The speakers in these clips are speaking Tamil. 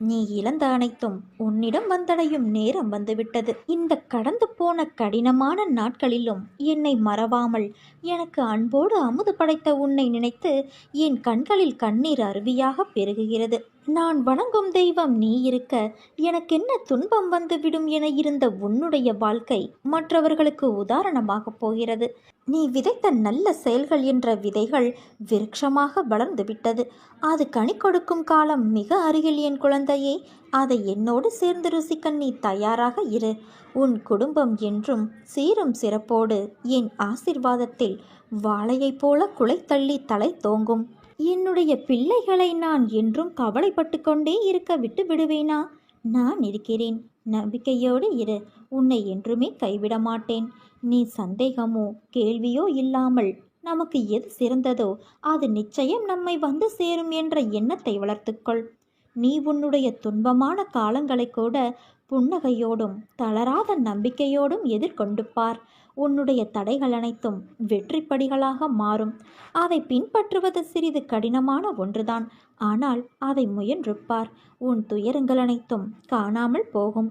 நீ இழந்த அனைத்தும் உன்னிடம் வந்தடையும் நேரம் வந்துவிட்டது. இந்த கடந்து போன கடினமான நாட்களிலும் என்னை மறவாமல் எனக்கு அன்போடு அமுது படைத்த உன்னை நினைத்து என் கண்களில் கண்ணீர் அருவியாக பெருகுகிறது. நான் வணங்கும் தெய்வம் நீ இருக்க எனக்கென்ன துன்பம் வந்துவிடும் என இருந்த உன்னுடைய வாழ்க்கை மற்றவர்களுக்கு உதாரணமாக போகிறது. நீ விதைத்த நல்ல செயல்கள் என்ற விதைகள் விருட்சமாக வளர்ந்து விட்டது. அது கனி கொடுக்கும் காலம் மிக அருகில் என் குழந்தையே. அதை என்னோடு சேர்ந்து ருசிக்க நீ தயாராக இரு. உன் குடும்பம் என்றும் சீரும் சிறப்போடு என் ஆசிர்வாதத்தில் வாழையைப் போல குலை தள்ளி தலை தோங்கும். என்னுடைய பிள்ளைகளை நான் என்றும் கவலைப்பட்டு கொண்டே இருக்க விட்டு விடுவேனா? நான் இருக்கிறேன். நம்பிக்கையோடு இரு. உன்னை என்றுமே கைவிட மாட்டேன். நீ சந்தேகமோ கேள்வியோ இல்லாமல் நமக்கு எது சிறந்ததோ அது நிச்சயம் நம்மை வந்து சேரும் என்ற எண்ணத்தை வளர்த்துக்கொள். நீ உன்னுடைய துன்பமான காலங்களை கூட புன்னகையோடும் தளராத நம்பிக்கையோடும் எதிர்கொண்டு பார். உன்னுடைய தடைகள் அனைத்தும் வெற்றிப்படிகளாக மாறும். அதை பின்பற்றுவது சிறிது கடினமான ஒன்றுதான். ஆனால் அதை முயன்று பார். உன் துயரங்கள் அனைத்தும் காணாமல் போகும்.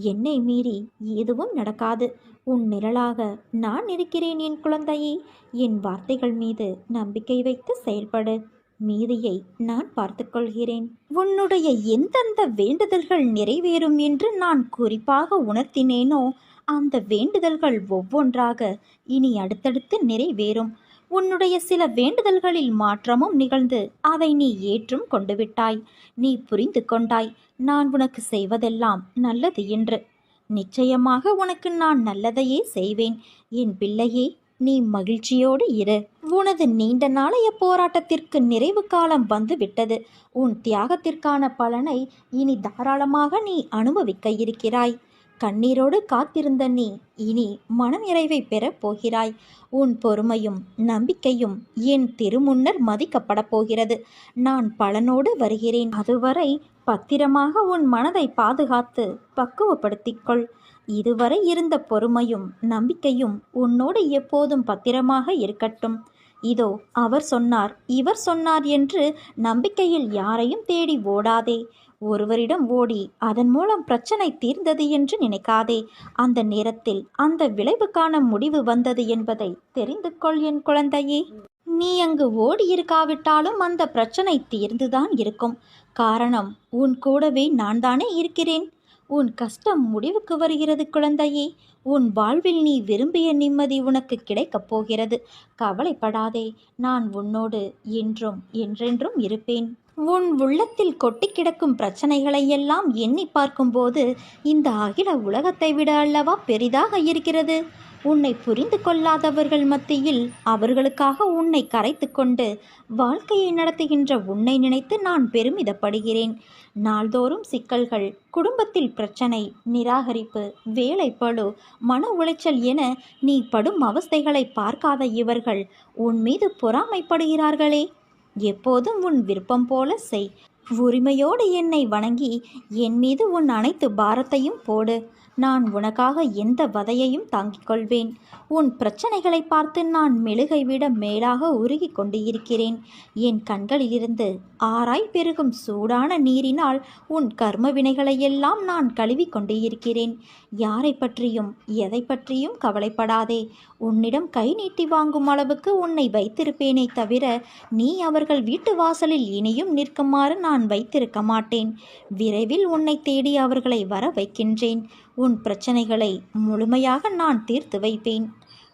என்னை மீறி எதுவும் நடக்காது. உன் நிழலாக நான் இருக்கிறேன் என் குழந்தையே. என் வார்த்தைகள் மீது நம்பிக்கை வைத்து செயல்படு. மீதியை நான் பார்த்துக்கொள்கிறேன். உன்னுடைய எந்தெந்த வேண்டுதல்கள் நிறைவேறும் என்று நான் குறிப்பாக உணர்த்தினேனோ அந்த வேண்டுதல்கள் ஒவ்வொன்றாக இனி அடுத்தடுத்து நிறைவேறும். உன்னுடைய சில வேண்டுதல்களில் மாற்றமும் நிகழ்ந்து அதை நீ ஏற்றும் கொண்டு விட்டாய். நீ புரிந்து கொண்டாய் நான் உனக்கு செய்வதெல்லாம் நல்லது என்று. நிச்சயமாக உனக்கு நான் நல்லதையே செய்வேன். என் பிள்ளையே, நீ மகிழ்ச்சியோடு இரு. உனது நீண்ட நாளைய போராட்டத்திற்கு நிறைவு காலம் வந்து விட்டது. உன் தியாகத்திற்கான பலனை இனி தாராளமாக நீ அனுபவிக்க இருக்கிறாய். கண்ணீரோடு காத்திருந்த நீ இனி மனநிறைவை பெறப் போகிறாய். உன் பொறுமையும் நம்பிக்கையும் என் திருமுன்னர் மதிக்கப்பட போகிறது. நான் பலனோடு வருகிறேன். அதுவரை பத்திரமாக உன் மனதை பாதுகாத்து பக்குவப்படுத்திக்கொள். இதுவரை இருந்த பொறுமையும் நம்பிக்கையும் உன்னோடு எப்போதும் பத்திரமாக இருக்கட்டும். இதோ அவர் சொன்னார் இவர் சொன்னார் என்று நம்பிக்கையில் யாரையும் தேடி ஓடாதே. ஒருவரிடம் ஓடி அதன் மூலம் பிரச்சனை தீர்ந்தது என்று நினைக்காதே. அந்த நேரத்தில் அந்த விளைவுக்கான முடிவு வந்தது என்பதை தெரிந்து கொள் என் குழந்தையே. நீ அங்கு ஓடியிருக்காவிட்டாலும் அந்த பிரச்சனை தீர்ந்துதான் இருக்கும். காரணம், உன் கூடவே நான் தானே இருக்கிறேன். உன் கஷ்டம் முடிவுக்கு வருகிறது குழந்தையே. உன் வாழ்வில் நீ விரும்பிய நிம்மதி உனக்கு கிடைக்கப் போகிறது. கவலைப்படாதே. நான் உன்னோடு என்றும் என்றென்றும் இருப்பேன். உன் உள்ளத்தில் கொட்டி கிடக்கும் பிரச்சனைகளை எல்லாம் எண்ணி பார்க்கும்போது இந்த அகில உலகத்தை விட அல்லவா பெரிதாக இருக்கிறது. உன்னை புரிந்து கொள்ளாதவர்கள் மத்தியில் அவர்களுக்காக உன்னை கரைத்து கொண்டு வாழ்க்கையை நடத்துகின்ற உன்னை நினைத்து நான் பெருமிதப்படுகிறேன். நாள்தோறும் சிக்கல்கள், குடும்பத்தில் பிரச்சனை, நிராகரிப்பு, வேலைப்பளு, மன உளைச்சல் என நீ படும் அவஸ்தைகளை பார்க்காத இவர்கள் உன் மீது பொறாமைப்படுகிறார்களே. எப்போதும் உன் விருப்பம் போல செய். உரிமையோடு என்னை வணங்கி என் மீது உன் அனைத்து பாரத்தையும் போடு. நான் உனக்காக எந்த வதையையும் தாங்கிக் கொள்வேன். உன் பிரச்சனைகளை பார்த்து நான் மெழுகை விட மேலாக உருகி கொண்டு இருக்கிறேன். என் கண்களிலிருந்து ஆராய் பெருகும் சூடான நீரினால் உன் கர்ம வினைகளையெல்லாம் நான் கழுவி கொண்டு இருக்கிறேன். யாரை பற்றியும் எதை பற்றியும் கவலைப்படாதே. உன்னிடம் கை நீட்டி வாங்கும் அளவுக்கு உன்னை வைத்திருப்பேனே தவிர நீ அவர்கள் வீட்டு வாசலில் இனியும் நிற்குமாறு நான் வைத்திருக்க மாட்டேன். விரைவில் உன்னை தேடி அவர்களை வர வைக்கின்றேன். உன் பிரச்சனைகளை முழுமையாக நான் தீர்த்து வைப்பேன்.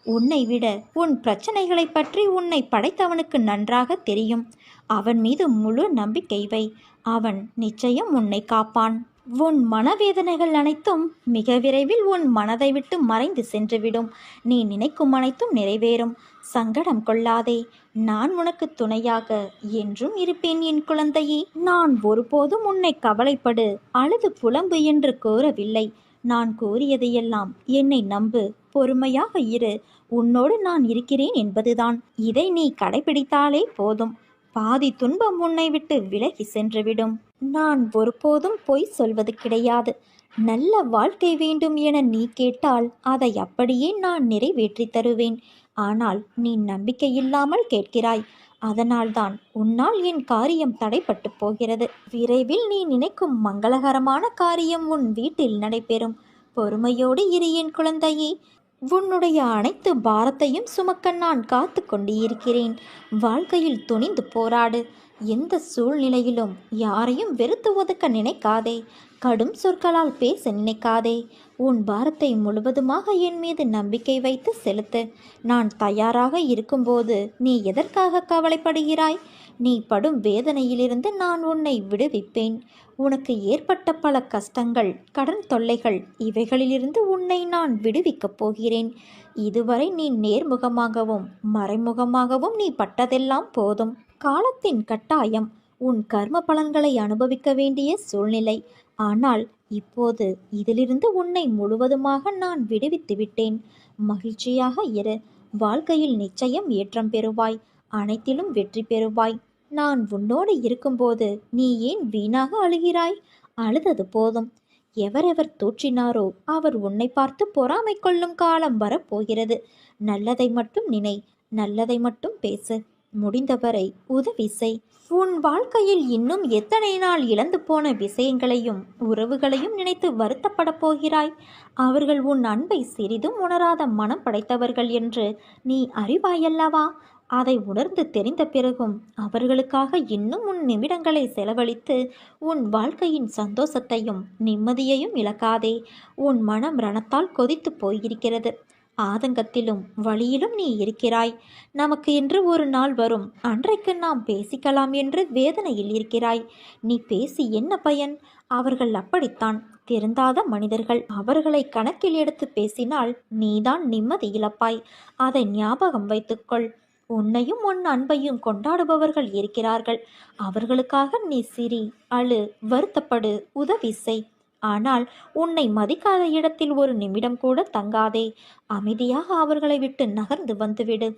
உன்னை விட உன் பிரச்சனைகளை பற்றி உன்னை படைத்தவனுக்கு நன்றாக தெரியும். அவன் மீது முழு நம்பிக்கை வை. அவன் நிச்சயம் உன்னை காப்பான். உன் மனவேதனைகள் அனைத்தும் மிக விரைவில் உன் மனதை விட்டு மறைந்து சென்றுவிடும். நீ நினைக்கும் அனைத்தும் நிறைவேறும். சங்கடம் கொள்ளாதே. நான் உனக்கு துணையாக என்றும் இருப்பேன் என் குழந்தையே. நான் ஒருபோதும் உன்னை கவலைப்படு, அழுது புலம்பு என்று கூறவில்லை. நான் கூறியதையெல்லாம் என்னை நம்பு. பொறுமையாக இரு. உன்னோடு நான் இருக்கிறேன் என்பதுதான். இதை நீ கடைபிடித்தாலே போதும். பாதி துன்பம் உன்னை விட்டு விலகி சென்றுவிடும். நான் ஒருபோதும் பொய் சொல்வது கிடையாது. நல்ல வாழ்க்கை வேண்டும் என நீ கேட்டால் அதை அப்படியே நான் நிறைவேற்றி தருவேன். ஆனால் நீ நம்பிக்கை இல்லாமல் கேட்கிறாய். அதனால்தான் உன்னால் என் காரியம் தடைப்பட்டு போகிறது. விரைவில் நீ நினைக்கும் மங்களகரமான காரியம் உன் வீட்டில் நடைபெறும். பொறுமையோடு இரு என் குழந்தையே. உன்னுடைய அனைத்து பாரத்தையும் சுமக்க நான் காத்து கொண்டு இருக்கிறேன். வாழ்க்கையில் துணிந்து போராடு. எந்த சூழ்நிலையிலும் யாரையும் வெறுத்து ஒதுக்க நினைக்காதே. கடும் சொற்களால் பேச நினைக்காதே. உன் பாரத்தை முழுவதுமாக என் மீது நம்பிக்கை வைத்து செலுத்து. நான் தயாராக இருக்கும்போது நீ எதற்காக கவலைப்படுகிறாய்? நீ படும் வேதனையிலிருந்து நான் உன்னை விடுவிப்பேன். உனக்கு ஏற்பட்ட பல கஷ்டங்கள், கடன் தொல்லைகள், இவைகளிலிருந்து உன்னை நான் விடுவிக்கப் போகிறேன். இதுவரை நீ நேர்முகமாகவும் மறைமுகமாகவும் நீ பட்டதெல்லாம் போதும். காலத்தின் கட்டாயம், உன் கர்ம பலன்களை அனுபவிக்க வேண்டிய சூழ்நிலை. ஆனால் இப்போது இதிலிருந்து உன்னை முழுவதுமாக நான் விடுவித்து விட்டேன். மகிழ்ச்சியாக இரு. வாழ்க்கையில் நிச்சயம் ஏற்றம் பெறுவாய். அனைத்திலும் வெற்றி பெறுவாய். நான் உன்னோடு இருக்கும்போது நீ ஏன் வீணாக அழுகிறாய்? அழுதது போதும். எவரெவர் தூற்றினாரோ அவர் உன்னை பார்த்து பொறாமை கொள்ளும் காலம் வரப்போகிறது. நல்லதை மட்டும் நினை. நல்லதை மட்டும் பேசு. முடிந்தவரை உதவி செய். உன் வாழ்க்கையில் இன்னும் எத்தனை நாள் இழந்து போன விஷயங்களையும் உறவுகளையும் நினைத்து வருத்தப்பட போகிறாய்? அவர்கள் உன் அன்பை சிறிதும் உணராத மனம் படைத்தவர்கள் என்று நீ அறிவாயல்லவா? அதை உணர்ந்து தெரிந்த பிறகும் அவர்களுக்காக இன்னும் உன் நிமிடங்களை செலவழித்து உன் வாழ்க்கையின் சந்தோஷத்தையும் நிம்மதியையும் இழக்காதே. உன் மனம் ரணத்தால் கொதித்து போயிருக்கிறது. ஆதங்கத்திலும் வழியிலும் நீ இருக்கிறாய். நமக்கு என்று ஒரு நாள் வரும், அன்றைக்கு நாம் பேசிக்கலாம் என்று வேதனையில் இருக்கிறாய். நீ பேசி என்ன பயன்? அவர்கள் அப்படித்தான், திருந்தாத மனிதர்கள். அவர்களை கணக்கில் எடுத்து பேசினால் நீதான் நிம்மதி இழப்பாய். அதை ஞாபகம் வைத்துக்கொள். உன்னையும் உன் அன்பையும் கொண்டாடுபவர்கள் இருக்கிறார்கள். அவர்களுக்காக நீ சிரி, அழு, வருத்தப்படு, உதவி செய். ஆனால் உன்னை மதிக்காத இடத்தில் ஒரு நிமிடம் கூட தங்காதே. அமைதியாக அவர்களை விட்டு நகர்ந்து வந்துவிடு.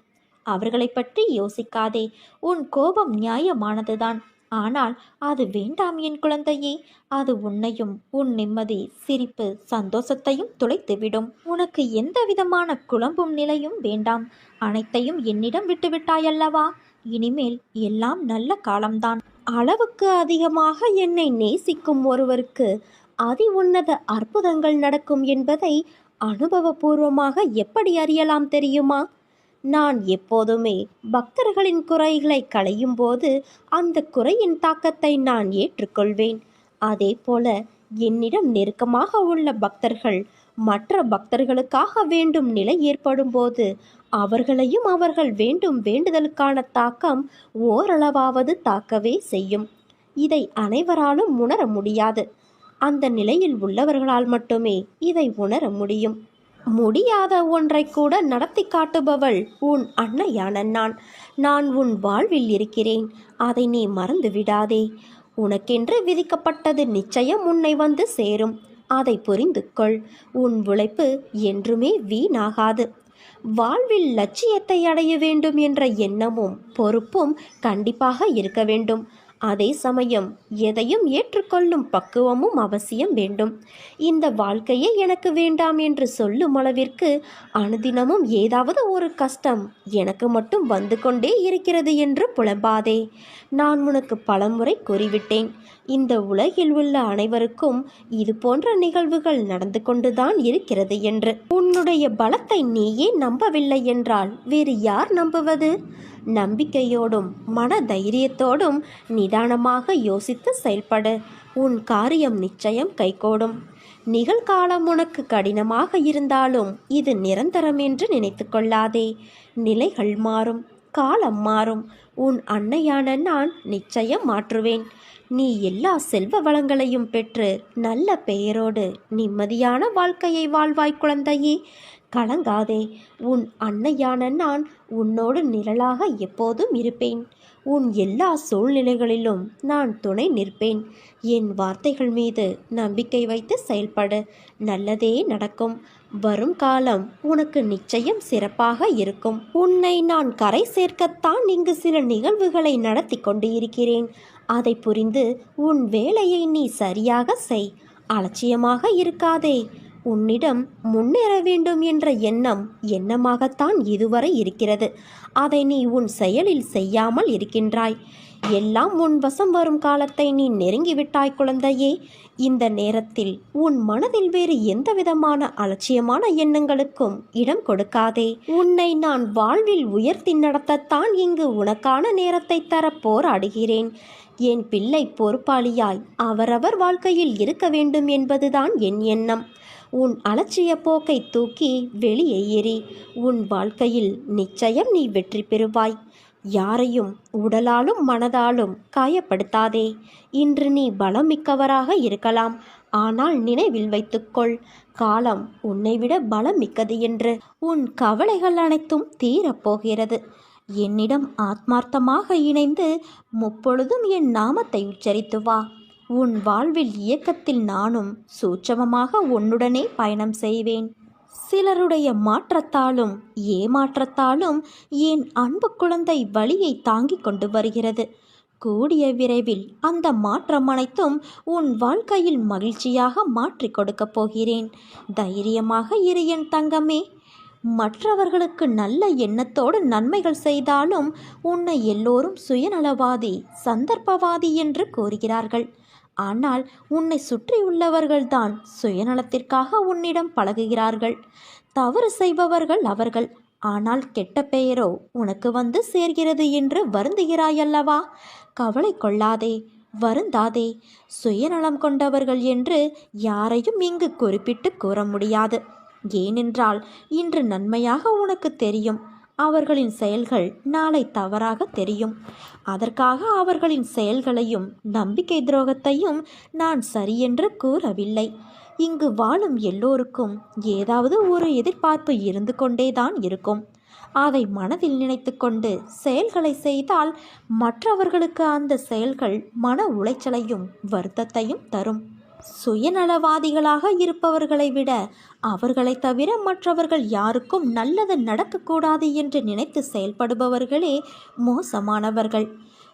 அவர்களை பற்றி யோசிக்காதே. உன் கோபம் நியாயமானதுதான். ஆனால் அது வேண்டாம் என் குழந்தையே. அது உன்னையும் உன் நிம்மதி, சிரிப்பு, சந்தோஷத்தையும் துளைத்துவிடும். உனக்கு எந்த விதமான குழம்பும் நிலையும் வேண்டாம். அனைத்தையும் என்னிடம் விட்டுவிட்டாயல்லவா? இனிமேல் எல்லாம் நல்ல காலம்தான். அளவுக்கு அதிகமாக என்னை நேசிக்கும் ஒருவருக்கு அதி உன்னத அற்புதங்கள் நடக்கும் என்பதை அனுபவபூர்வமாக எப்படி அறியலாம் தெரியுமா? நான் எப்போதுமே பக்தர்களின் குறைகளை களையும் போது அந்த குறையின் தாக்கத்தை நான் ஏற்றுக்கொள்வேன். அதே போல என்னிடம் நெருக்கமாக உள்ள பக்தர்கள் மற்ற பக்தர்களுக்காக வேண்டும் நிலை ஏற்படும் போது அவர்களையும் அவர்கள் வேண்டும் வேண்டுதலுக்கான தாக்கம் ஓரளவாவது தாக்கவே செய்யும். இதை அனைவராலும் உணர முடியாது. அந்த நிலையில் உள்ளவர்களால் மட்டுமே இதை உணர முடியும். முடியாத ஒன்றை கூட நடத்தி காட்டுபவள் உன் அன்னையான நான் உன் வாழ்வில் இருக்கிறேன். அதை நீ மறந்து விடாதே. உனக்கென்று விதிக்கப்பட்டது நிச்சயம் உன்னை வந்து சேரும். அதை புரிந்து கொள். உன் உழைப்பு என்றுமே வீணாகாது. வாழ்வில் லட்சியத்தை அடைய வேண்டும் என்ற எண்ணமும் பொறுப்பும் கண்டிப்பாக இருக்க வேண்டும். அதே சமயம் எதையும் ஏற்றுக்கொள்ளும் பக்குவமும் அவசியம் வேண்டும். இந்த வாழ்க்கையே எனக்கு வேண்டாம் என்று சொல்லும் அளவிற்கு அனுதினமும் ஏதாவது ஒரு கஷ்டம் எனக்கு மட்டும் வந்து கொண்டே இருக்கிறது என்று புலம்பாதே. நான் உனக்கு பலமுறை கூறிவிட்டேன். இந்த உலகில் உள்ள அனைவருக்கும் இது போன்ற நிகழ்வுகள் நடந்து கொண்டுதான் இருக்கிறது என்று. உன்னுடைய பலத்தை நீயே நம்பவில்லை என்றால் வேறு யார் நம்புவது? நம்பிக்கையோடும் மன தைரியத்தோடும் நிதானமாக யோசித்து செயல்படு. உன் காரியம் நிச்சயம் கைகூடும். நிகழ்காலம் உனக்கு கடினமாக இருந்தாலும் இது நிரந்தரம் என்று நினைத்து கொள்ளாதே. நிலைகள் மாறும், காலம் மாறும். உன் அன்னையான நான் நிச்சயம் மாற்றுவேன். நீ எல்லா செல்வ வளங்களையும் பெற்று நல்ல பெயரோடு நிம்மதியான வாழ்க்கையை வாழ்வாய் குழந்தையே. கலங்காதே. உன் அன்னையான நான் உன்னோடு நிழலாக எப்போதும் இருப்பேன். உன் எல்லா சூழ்நிலைகளிலும் நான் துணை நிற்பேன். என் வார்த்தைகள் மீது நம்பிக்கை வைத்து செயல்படு. நல்லதே நடக்கும். வரும் காலம் உனக்கு நிச்சயம் சிறப்பாக இருக்கும். உன்னை நான் கரை சேர்க்கத்தான் இங்கு சில நிகழ்வுகளை நடத்தி கொண்டு இருக்கிறேன். அதை புரிந்து உன் வேலையை நீ சரியாக செய். அலட்சியமாக இருக்காதே. உன்னிடம் முன்னேற வேண்டும் என்ற எண்ணம் எண்ணமாகத்தான் இதுவரை இருக்கிறது. அதை நீ உன் செயலில் செய்யாமல் இருக்கின்றாய். எல்லாம் உன் வசம் வரும் காலத்தை நீ நெருங்கிவிட்டாய் குழந்தையே. இந்த நேரத்தில் உன் மனதில் வேறு எந்தவிதமான அலட்சியமான எண்ணங்களுக்கும் இடம் கொடுக்காதே. உன்னை நான் வாழ்வில் உயர்த்தி நடத்தத்தான் இங்கு உனக்கான நேரத்தை தர போராடுகிறேன். என் பிள்ளை பொறுப்பாளியாய் அவரவர் வாழ்க்கையில் இருக்க வேண்டும் என்பதுதான் என் எண்ணம். உன் அலட்சிய போக்கை தூக்கி வெளியே எறி. உன் வாழ்க்கையில் நிச்சயம் நீ வெற்றி பெறுவாய். யாரையும் உடலாலும் மனதாலும் காயப்படுத்தாதே. இன்று நீ பலம் மிக்கவராக இருக்கலாம், ஆனால் நினைவில் வைத்துக்கொள், காலம் உன்னை விட பலம் மிக்கது என்று. உன் கவலைகள் அனைத்தும் தீரப்போகிறது. என்னிடம் ஆத்மார்த்தமாக இணைந்து முப்பொழுதும் என் நாமத்தை உச்சரித்து வா. உன் வாழ்வில் இயக்கத்தில் நானும் சூட்சமமாக உன்னுடனே பயணம் செய்வேன். சிலருடைய மாற்றத்தாலும் ஏமாற்றத்தாலும் என் அன்பு குழந்தை வலியை தாங்கிக் கொண்டு வருகிறது. கூடிய விரைவில் அந்த மாற்றம் அனைத்தும் உன் வாழ்க்கையில் மகிழ்ச்சியாக மாற்றி கொடுக்கப் போகிறேன். தைரியமாக இரு என் தங்கமே. மற்றவர்களுக்கு நல்ல எண்ணத்தோடு நன்மைகள் செய்தாலும் உன்னை எல்லோரும் சுயநலவாதி, சந்தர்ப்பவாதி என்று கூறுகிறார்கள். ஆனால் உன்னை சுற்றியுள்ளவர்கள்தான் சுயநலத்திற்காக உன்னிடம் பழகுகிறார்கள். தவறு செய்பவர்கள் அவர்கள், ஆனால் கெட்ட பெயரோ உனக்கு வந்து சேர்கிறது என்று வருந்துகிறாயல்லவா? கவலை கொள்ளாதே, வருந்தாதே. சுயநலம் கொண்டவர்கள் என்று யாரையும் இங்கு குறிப்பிட்டு கூற முடியாது. ஏனென்றால் இன்று நன்மையாக உனக்கு தெரியும், அவர்களின் செயல்கள் நாளை தவறாக தெரியும். அதற்காக அவர்களின் செயல்களையும் நம்பிக்கை துரோகத்தையும் நான் சரியென்று கூறவில்லை. இங்கு வாழும் எல்லோருக்கும் ஏதாவது ஒரு எதிர்பார்ப்பு இருந்து கொண்டேதான் இருக்கும். அதை மனதில் நினைத்து கொண்டு செயல்களை செய்தால் மற்றவர்களுக்கு அந்த செயல்கள் மன உளைச்சலையும் வருத்தத்தையும் தரும். சுயநலவாதிகளாக இருப்பவர்களை விட அவர்களை தவிர மற்றவர்கள் யாருக்கும் நல்லது நடக்கக்கூடாது என்று நினைத்து செயல்படுபவர்களே மோசமானவர்கள்.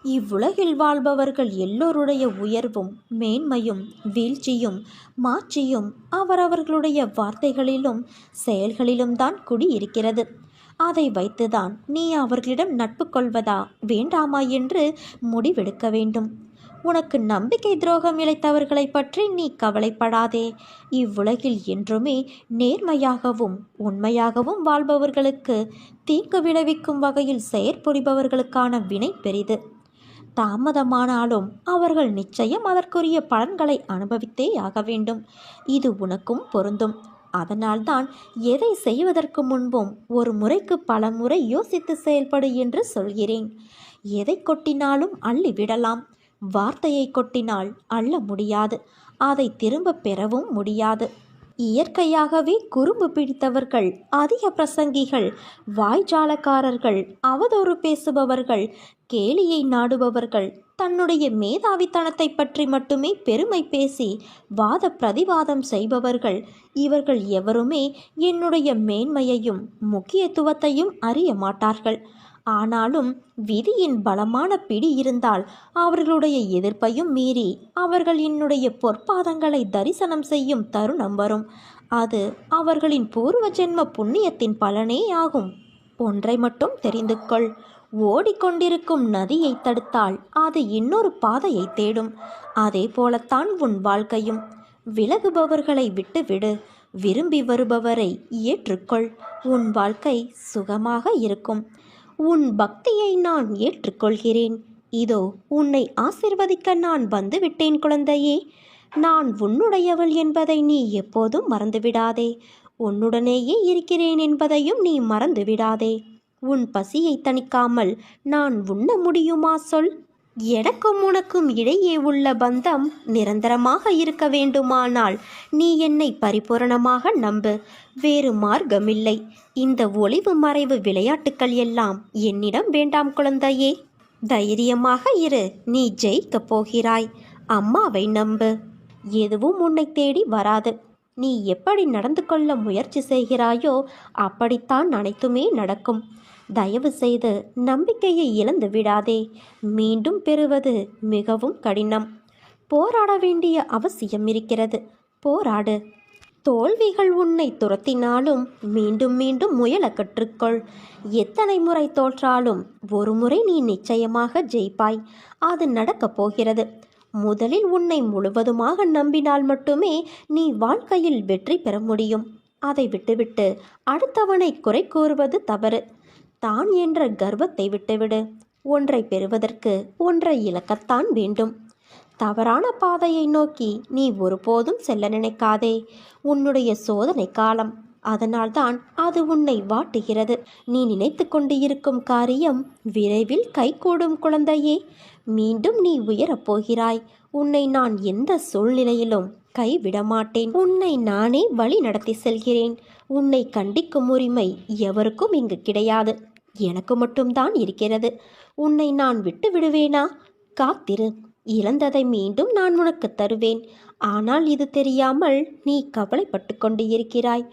இவ்வுலகில் வாழ்பவர்கள் எல்லோருடைய உயர்வும் மேன்மையும் வீழ்ச்சியும் மாற்றியும் அவரவர்களுடைய வார்த்தைகளிலும் செயல்களிலும் தான் குடியிருக்கிறது. அதை வைத்துதான் நீ அவர்களிடம் நட்பு கொள்வதா வேண்டாமா என்று முடிவெடுக்க வேண்டும். உனக்கு நம்பிக்கை துரோகம் இழைத்தவர்களை பற்றி நீ கவலைப்படாதே. இவ்வுலகில் என்றுமே நேர்மையாகவும் உண்மையாகவும் வாழ்பவர்களுக்கு தீங்கு விளைவிக்கும் வகையில் செயற்புரிபவர்களுக்கான வினை பெரிது. தாமதமானாலும் அவர்கள் நிச்சயம் அதற்குரிய பலன்களை அனுபவித்தே ஆக வேண்டும். இது உனக்கும் பொருந்தும். அதனால்தான் எதை செய்வதற்கு முன்பும் ஒரு முறைக்கு பல முறை யோசித்து செயல்படு என்று சொல்கிறேன். எதை கொட்டினாலும் அள்ளிவிடலாம், வார்த்தையை கொட்டினால் அள்ள முடியாது, அதை திரும்ப பெறவும் முடியாது. இயற்கையாகவே குறும்பு பிடித்தவர்கள், அதிக பிரசங்கிகள், வாய்ஜாலக்காரர்கள், அவதூறு பேசுபவர்கள், கேலியை நாடுபவர்கள், தன்னுடைய மேதாவித்தனத்தை பற்றி மட்டுமே பெருமை பேசி வாத பிரதிவாதம் செய்பவர்கள், இவர்கள் எவருமே என்னுடைய மேன்மையையும் முக்கியத்துவத்தையும் அறிய மாட்டார்கள். ஆனாலும் விதியின் பலமான பிடி இருந்தால் அவர்களுடைய எதிர்ப்பையும் மீறி அவர்கள் என்னுடைய பொற்பாதங்களை தரிசனம் செய்யும் தருணம் வரும். அது அவர்களின் பூர்வ ஜென்ம புண்ணியத்தின் பலனே ஆகும். ஒன்றை மட்டும் தெரிந்து கொள், ஓடிக்கொண்டிருக்கும் நதியை தடுத்தால் அது இன்னொரு பாதையை தேடும். அதே போலத்தான் உன் வாழ்க்கையும். விலகுபவர்களை விட்டுவிடு, விரும்பி வருபவரை ஏற்றுக்கொள். உன் வாழ்க்கை சுகமாக இருக்கும். உன் பக்தியை நான் ஏற்றுக்கொள்கிறேன். இதோ உன்னை ஆசிர்வதிக்க நான் வந்துவிட்டேன் குழந்தையே. நான் உன்னுடையவள் என்பதை நீ எப்போதும் மறந்துவிடாதே. உன்னுடனேயே இருக்கிறேன் என்பதையும் நீ மறந்துவிடாதே. உன் பசியை தணிக்காமல் நான் உண்ண முடியுமா சொல்? எனக்கும் உனக்கும் இடையே உள்ள பந்தம் நிரந்தரமாக இருக்க வேண்டுமானால் நீ என்னை பரிபூரணமாக நம்பு. வேறு மார்க்கமில்லை. இந்த ஒளிவு மறைவு விளையாட்டுக்கள் எல்லாம் என்னிடம் வேண்டாம் குழந்தையே. தைரியமாக இரு, நீ ஜெயிக்கப் போகிறாய். அம்மாவை நம்பு. எதுவும் உன்னை தேடி வராது. நீ எப்படி நடந்து கொள்ள முயற்சி செய்கிறாயோ அப்படித்தான் அனைத்துமே நடக்கும். தயவு செய்து நம்பிக்கையை இழந்து விடாதே. மீண்டும் பெறுவது மிகவும் கடினம். போராட வேண்டிய அவசியம் இருக்கிறது. போராடு. தோல்விகள் உன்னை துரத்தினாலும் மீண்டும் மீண்டும் முயல கற்றுக்கொள். எத்தனை முறை தோற்றாலும் ஒரு முறை நீ நிச்சயமாக ஜெயிப்பாய். அது நடக்கப் போகிறது. முதலில் உன்னை முழுவதுமாக நம்பினால் மட்டுமே நீ வாழ்க்கையில் வெற்றி பெற முடியும். அதை விட்டுவிட்டு அடுத்தவனை குறை கூறுவது தவறு. தான் என்ற கர்வத்தை விட்டுவிடு. ஒன்றை பெறுவதற்கு ஒன்றை இழக்கத்தான் வேண்டும். தவறான பாதையை நோக்கி நீ ஒருபோதும் செல்ல நினைக்காதே. உன்னுடைய சோதனை காலம், அதனால்தான் அது உன்னை வாட்டுகிறது. நீ நினைத்து கொண்டு இருக்கும் காரியம் விரைவில் கைகூடும் குழந்தையே. மீண்டும் நீ உயரப் போகிறாய். உன்னை நான் எந்த சூழ்நிலையிலும் கைவிடமாட்டேன். உன்னை நானே வழி நடத்தி செல்கிறேன். உன்னை கண்டிக்கும் உரிமை எவருக்கும் இங்கு கிடையாது. எனக்கு மட்டும்தான் இருக்கிறது. உன்னை நான் விட்டு விடுவேனா? காத்திரு. இழந்ததை மீண்டும் நான் உனக்கு தருவேன். ஆனால் இது தெரியாமல் நீ கவலைப்பட்டு கொண்டு இருக்கிறாய்.